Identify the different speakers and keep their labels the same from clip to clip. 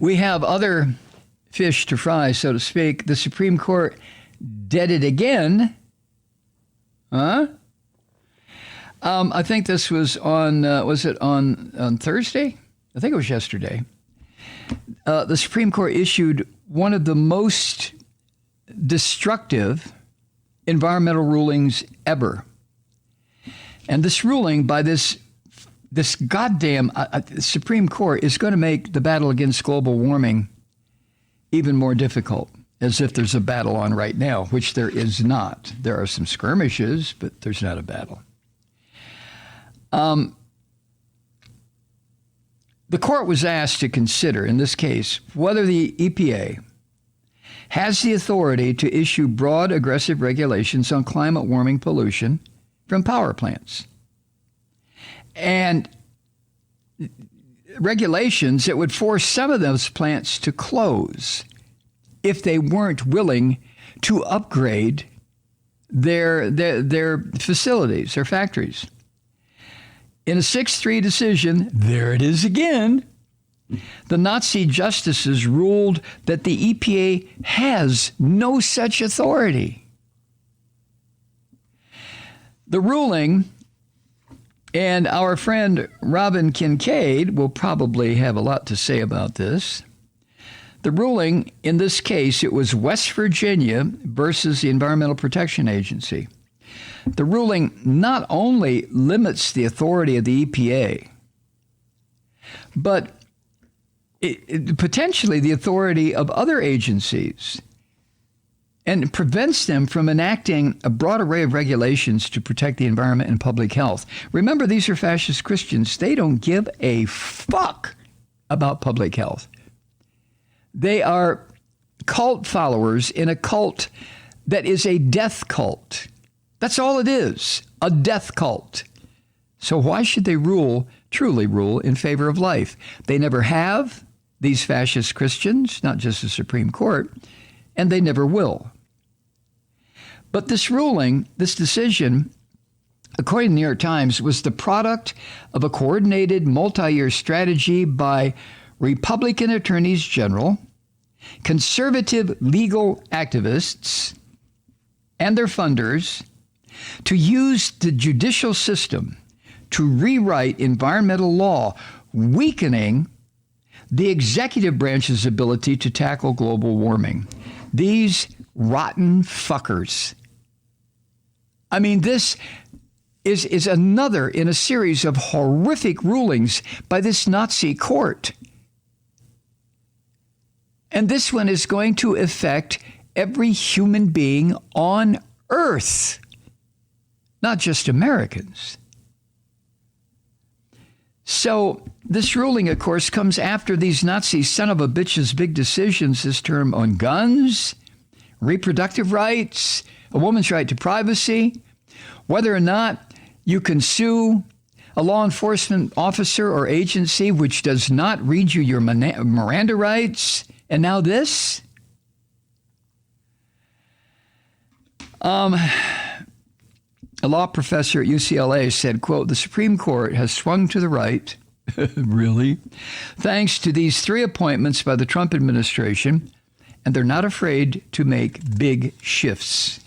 Speaker 1: We have other fish to fry, so to speak. The Supreme Court did it again. Huh? I think this was was it on Thursday? I think it was yesterday. The Supreme Court issued one of the most destructive environmental rulings ever. And this ruling by this goddamn Supreme Court is going to make the battle against global warming even more difficult, as if there's a battle on right now, which there is not. There are some skirmishes, but there's not a battle. The court was asked to consider, in this case, whether the EPA has the authority to issue broad, aggressive regulations on climate warming pollution from power plants. And regulations that would force some of those plants to close if they weren't willing to upgrade their facilities, their factories. In a 6-3 decision, there it is again, the Nazi justices ruled that the EPA has no such authority. The ruling, and our friend Robin Kincaid will probably have a lot to say about this. The ruling, in this case, it was West Virginia versus the Environmental Protection Agency. The ruling not only limits the authority of the EPA, but potentially the authority of other agencies, and prevents them from enacting a broad array of regulations to protect the environment and public health. Remember, these are fascist Christians. They don't give a fuck about public health. They are cult followers in a cult that is a death cult. That's all it is, a death cult. So why should they truly rule in favor of life? They never have, these fascist Christians, not just the Supreme Court, and they never will. But this ruling, this decision, according to the New York Times, was the product of a coordinated multi-year strategy by Republican attorneys general, conservative legal activists, and their funders to use the judicial system to rewrite environmental law, weakening the executive branch's ability to tackle global warming. These rotten fuckers. I mean, this is another in a series of horrific rulings by this Nazi court. And this one is going to affect every human being on Earth, not just Americans. So this ruling, of course, comes after these Nazi son of a bitches' big decisions this term on guns, reproductive rights, a woman's right to privacy, whether or not you can sue a law enforcement officer or agency which does not read you your Miranda rights, and now this. A law professor at UCLA said, quote, "The Supreme Court has swung to the right," really, "thanks to these 3 appointments by the Trump administration, and they're not afraid to make big shifts."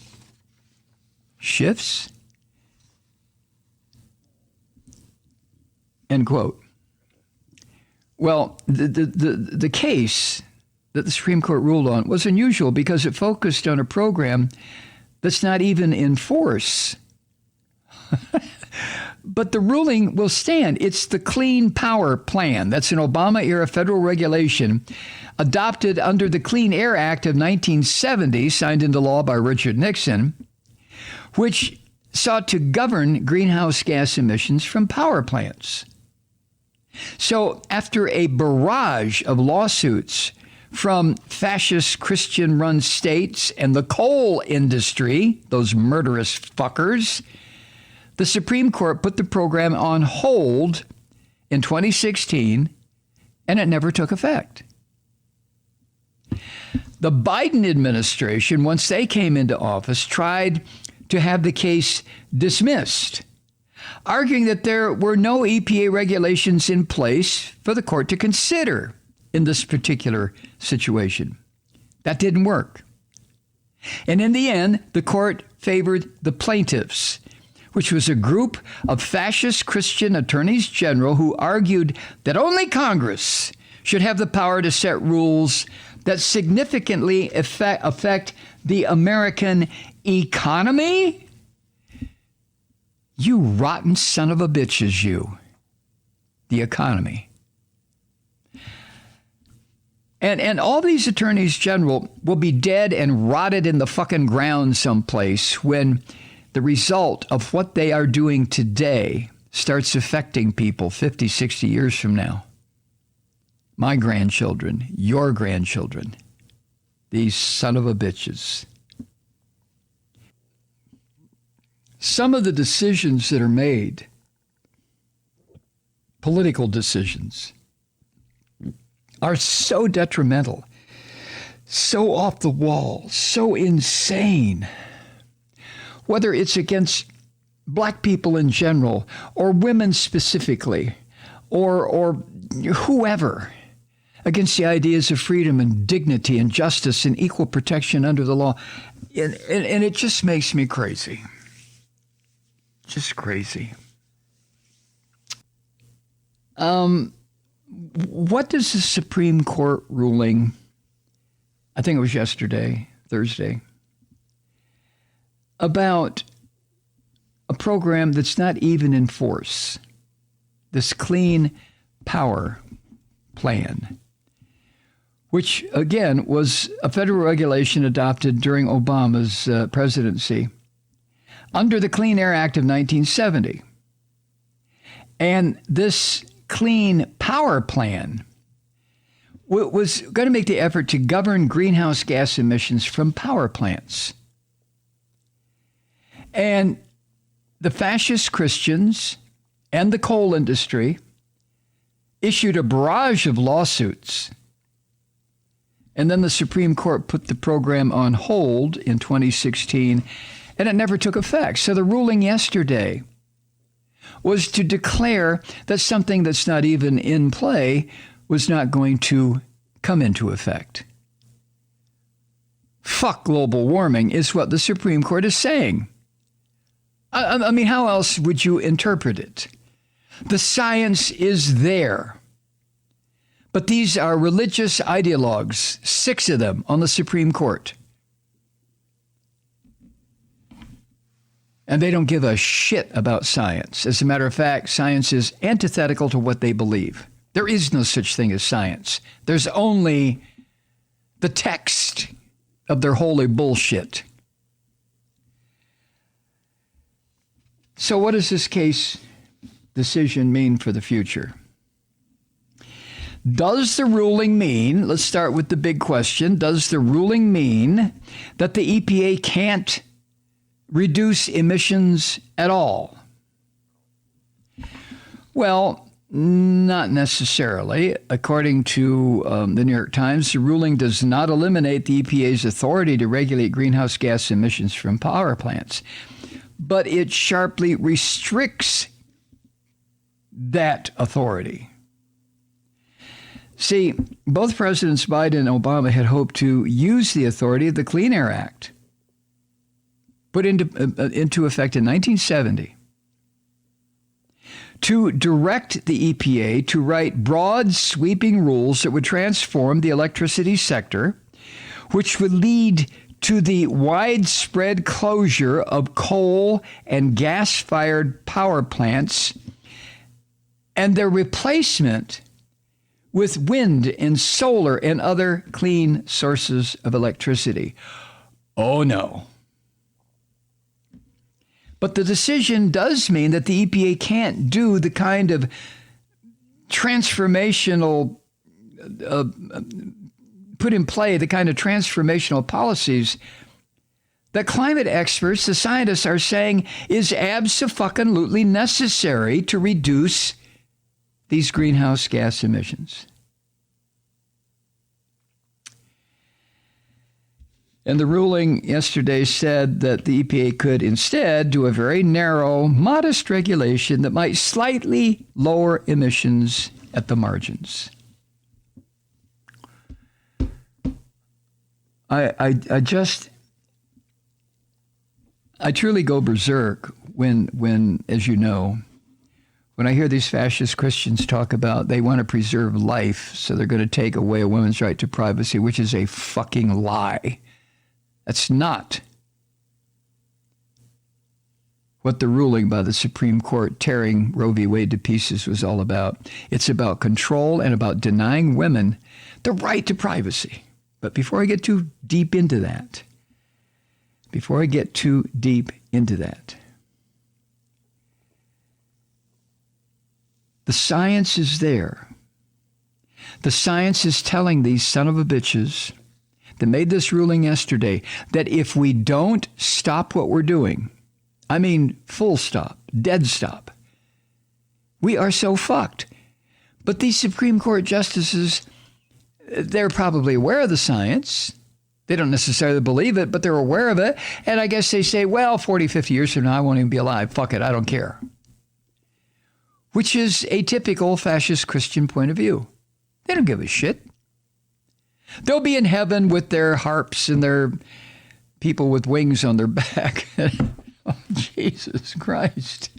Speaker 1: Shifts? End quote. Well, the case that the Supreme Court ruled on was unusual because it focused on a program that's not even in force. But the ruling will stand. It's the Clean Power Plan. That's an Obama-era federal regulation adopted under the Clean Air Act of 1970, signed into law by Richard Nixon, which sought to govern greenhouse gas emissions from power plants. So after a barrage of lawsuits from fascist Christian-run states and the coal industry, those murderous fuckers, the Supreme Court put the program on hold in 2016, and it never took effect. The Biden administration, once they came into office, tried to have the case dismissed, arguing that there were no EPA regulations in place for the court to consider. in this particular situation. That didn't work. And in the end, the court favored the plaintiffs, which was a group of fascist Christian attorneys general who argued that only Congress should have the power to set rules that significantly affect the American economy. You rotten son of a bitches, you. The economy. And all these attorneys general will be dead and rotted in the fucking ground someplace when the result of what they are doing today starts affecting people 50, 60 years from now. My grandchildren, your grandchildren, these son of a bitches. Some of the decisions that are made, political decisions, are so detrimental, so off the wall, so insane. Whether it's against black people in general, or women specifically, or whoever, against the ideas of freedom and dignity and justice and equal protection under the law. And it just makes me crazy. Just crazy. What does the Supreme Court ruling, I think it was yesterday, Thursday, about a program that's not even in force, this Clean Power Plan, which, again, was a federal regulation adopted during Obama's presidency under the Clean Air Act of 1970. And this Clean Power Plan was going to make the effort to govern greenhouse gas emissions from power plants. And the fascist Christians and the coal industry issued a barrage of lawsuits. And then the Supreme Court put the program on hold in 2016, and it never took effect. So the ruling yesterday was to declare that something that's not even in play was not going to come into effect. Fuck global warming is what the Supreme Court is saying. I mean, how else would you interpret it? The science is there. But these are religious ideologues, 6 of them on the Supreme Court. And they don't give a shit about science. As a matter of fact, science is antithetical to what they believe. There is no such thing as science. There's only the text of their holy bullshit. So what does this case decision mean for the future? Does the ruling mean, let's start with the big question, does the ruling mean that the EPA can't reduce emissions at all? Well, not necessarily. According to the New York Times, the ruling does not eliminate the EPA's authority to regulate greenhouse gas emissions from power plants, but it sharply restricts that authority. See, both Presidents Biden and Obama had hoped to use the authority of the Clean Air Act, put into effect in 1970, to direct the EPA to write broad, sweeping rules that would transform the electricity sector, which would lead to the widespread closure of coal and gas-fired power plants and their replacement with wind and solar and other clean sources of electricity. Oh, no. But the decision does mean that the EPA can't do the kind of transformational, put in play the kind of transformational policies that climate experts, the scientists, are saying is abso-fucking-lutely necessary to reduce these greenhouse gas emissions. And the ruling yesterday said that the EPA could instead do a very narrow, modest regulation that might slightly lower emissions at the margins. I truly go berserk when, as you know, when I hear these fascist Christians talk about they want to preserve life, so they're going to take away a woman's right to privacy, which is a fucking lie. That's not what the ruling by the Supreme Court tearing Roe v. Wade to pieces was all about. It's about control and about denying women the right to privacy. But before I get too deep into that, the science is there. The science is telling these son of a bitches that made this ruling yesterday that if we don't stop what we're doing, I mean full stop, dead stop, we are so fucked. But these Supreme Court justices, they're probably aware of the science. They don't necessarily believe it, but they're aware of it. And I guess they say, well, 40, 50 years from now, I won't even be alive. Fuck it, I don't care. Which is a typical fascist Christian point of view. They don't give a shit. They'll be in heaven with their harps and their people with wings on their back. Oh, Jesus Christ.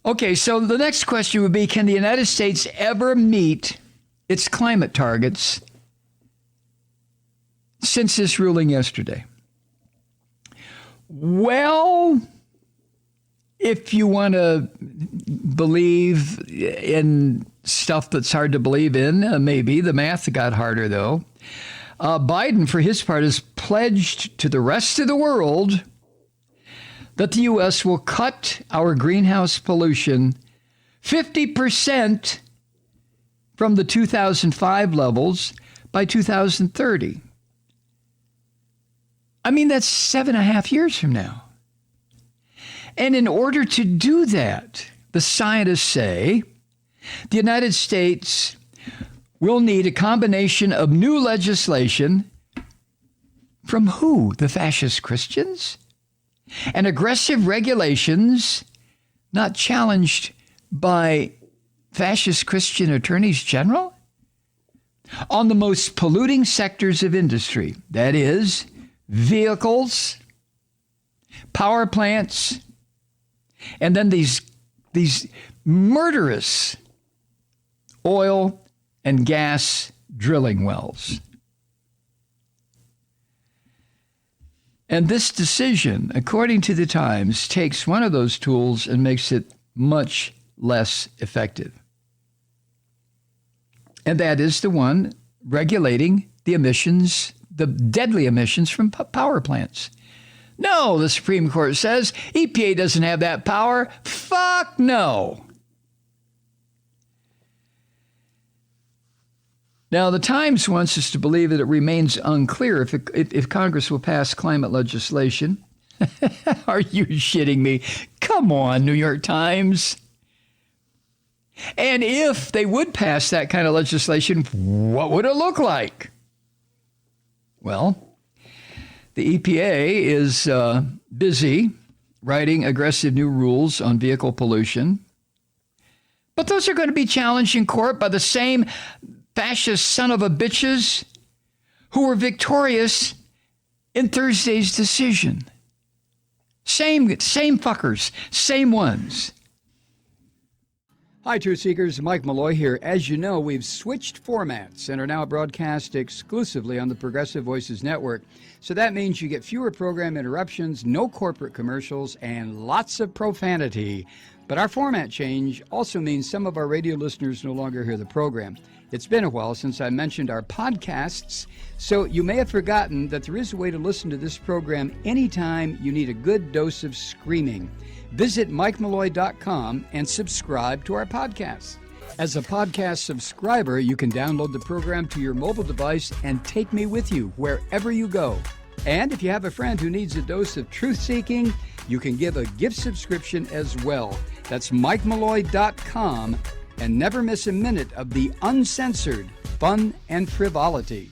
Speaker 1: Okay, so the next question would be, can the United States ever meet its climate targets since this ruling yesterday? Well, if you want to believe in stuff that's hard to believe in, maybe. The math got harder, though. Biden, for his part, has pledged to the rest of the world that the U.S. will cut our greenhouse pollution 50% from the 2005 levels by 2030. I mean, that's 7.5 years from now. And in order to do that, the scientists say the United States will need a combination of new legislation from who? The fascist Christians? And aggressive regulations not challenged by fascist Christian attorneys general on the most polluting sectors of industry. That is, vehicles, power plants, and then these murderous oil and gas drilling wells. And this decision, according to the Times, takes one of those tools and makes it much less effective. And that is the one regulating the emissions, the deadly emissions from power plants. No, the Supreme Court says EPA doesn't have that power. Fuck no. Now, the Times wants us to believe that it remains unclear if Congress will pass climate legislation. Are you shitting me? Come on, New York Times. And if they would pass that kind of legislation, what would it look like? Well, the EPA is busy writing aggressive new rules on vehicle pollution. But those are going to be challenged in court by the same fascist son of a bitches who were victorious in Thursday's decision. Same fuckers, same ones. Hi, Truth Seekers. Mike Malloy here. As you know, we've switched formats and are now broadcast exclusively on the Progressive Voices Network. So that means you get fewer program interruptions, no corporate commercials, and lots of profanity. But our format change also means some of our radio listeners no longer hear the program. It's been a while since I mentioned our podcasts, so you may have forgotten that there is a way to listen to this program anytime you need a good dose of screaming. Visit MikeMalloy.com and subscribe to our podcast. As a podcast subscriber, you can download the program to your mobile device and take me with you wherever you go. And if you have a friend who needs a dose of truth-seeking, you can give a gift subscription as well. That's MikeMalloy.com, and never miss a minute of the uncensored fun and frivolity.